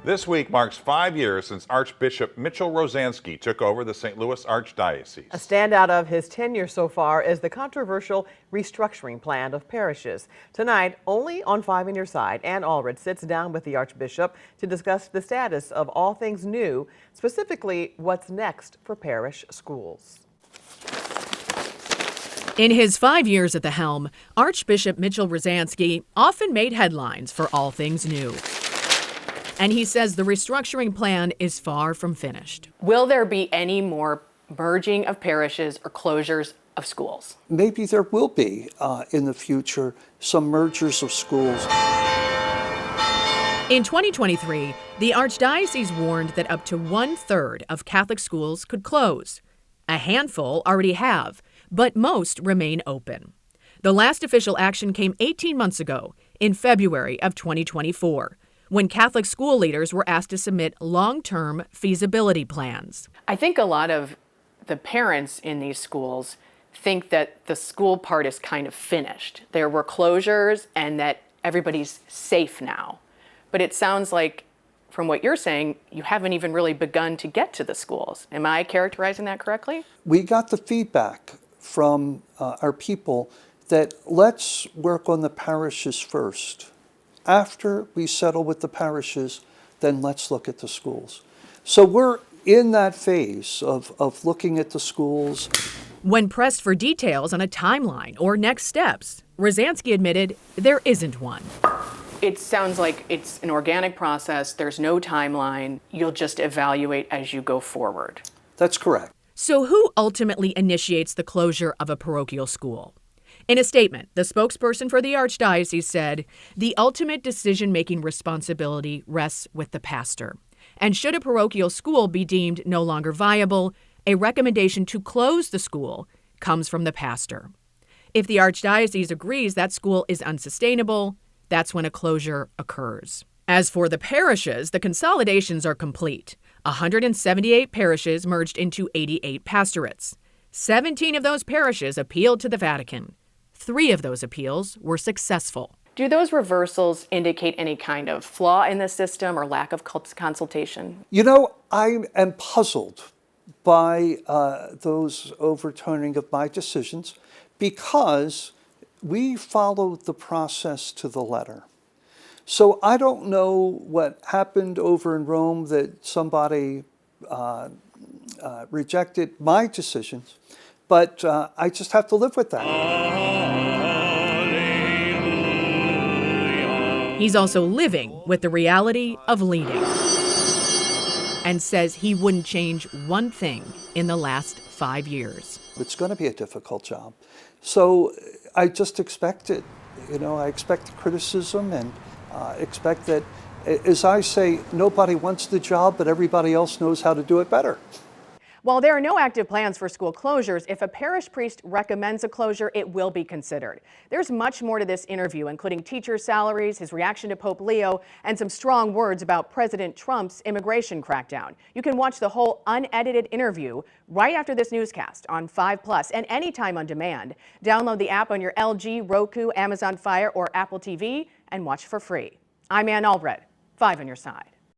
This week marks 5 years since Archbishop Mitchell Rozanski took over the St. Louis Archdiocese. A standout of his tenure so far is the controversial restructuring plan of parishes. Tonight, only on 5 on Your Side, Ann Allred sits down with the Archbishop to discuss the status of all things new, specifically what's next for parish schools. In his 5 years at the helm, Archbishop Mitchell Rozanski often made headlines for all things new. And he says the restructuring plan is far from finished. Will there be any more merging of parishes or closures of schools? Maybe there will be in the future some mergers of schools. In 2023, the Archdiocese warned that up to 1/3 of Catholic schools could close. A handful already have, but most remain open. The last official action came 18 months ago, in February of 2024. When Catholic school leaders were asked to submit long-term feasibility plans. I think a lot of the parents in these schools think that the school part is kind of finished. There were closures and that everybody's safe now. But it sounds like, from what you're saying, you haven't even really begun to get to the schools. Am I characterizing that correctly? We got the feedback from our people that let's work on the parishes first. After we settle with the parishes, then let's look at the schools. So we're in that phase of looking at the schools. When pressed for details on a timeline or next steps, Rozanski admitted there isn't one. It sounds like it's an organic process. There's no timeline. You'll just evaluate as you go forward. That's correct. So who ultimately initiates the closure of a parochial school? In a statement, the spokesperson for the Archdiocese said, the ultimate decision-making responsibility rests with the pastor. And should a parochial school be deemed no longer viable, a recommendation to close the school comes from the pastor. If the Archdiocese agrees that school is unsustainable, that's when a closure occurs. As for the parishes, the consolidations are complete. 178 parishes merged into 88 pastorates. 17 of those parishes appealed to the Vatican. 3 of those appeals were successful. Do those reversals indicate any kind of flaw in the system or lack of consultation? You know, I am puzzled by those overturning of my decisions because we followed the process to the letter. So I don't know what happened over in Rome that somebody rejected my decisions, but I just have to live with that. He's also living with the reality of leading and says he wouldn't change one thing in the last 5 years. It's going to be a difficult job. So I just expect it. You know, I expect criticism and expect that, as I say, nobody wants the job, but everybody else knows how to do it better. While there are no active plans for school closures, if a parish priest recommends a closure, it will be considered. There's much more to this interview, including teacher salaries, his reaction to Pope Leo, and some strong words about President Trump's immigration crackdown. You can watch the whole unedited interview right after this newscast on 5+ and anytime on demand. Download the app on your LG, Roku, Amazon Fire, or Apple TV and watch for free. I'm Ann Allred, 5 on Your Side.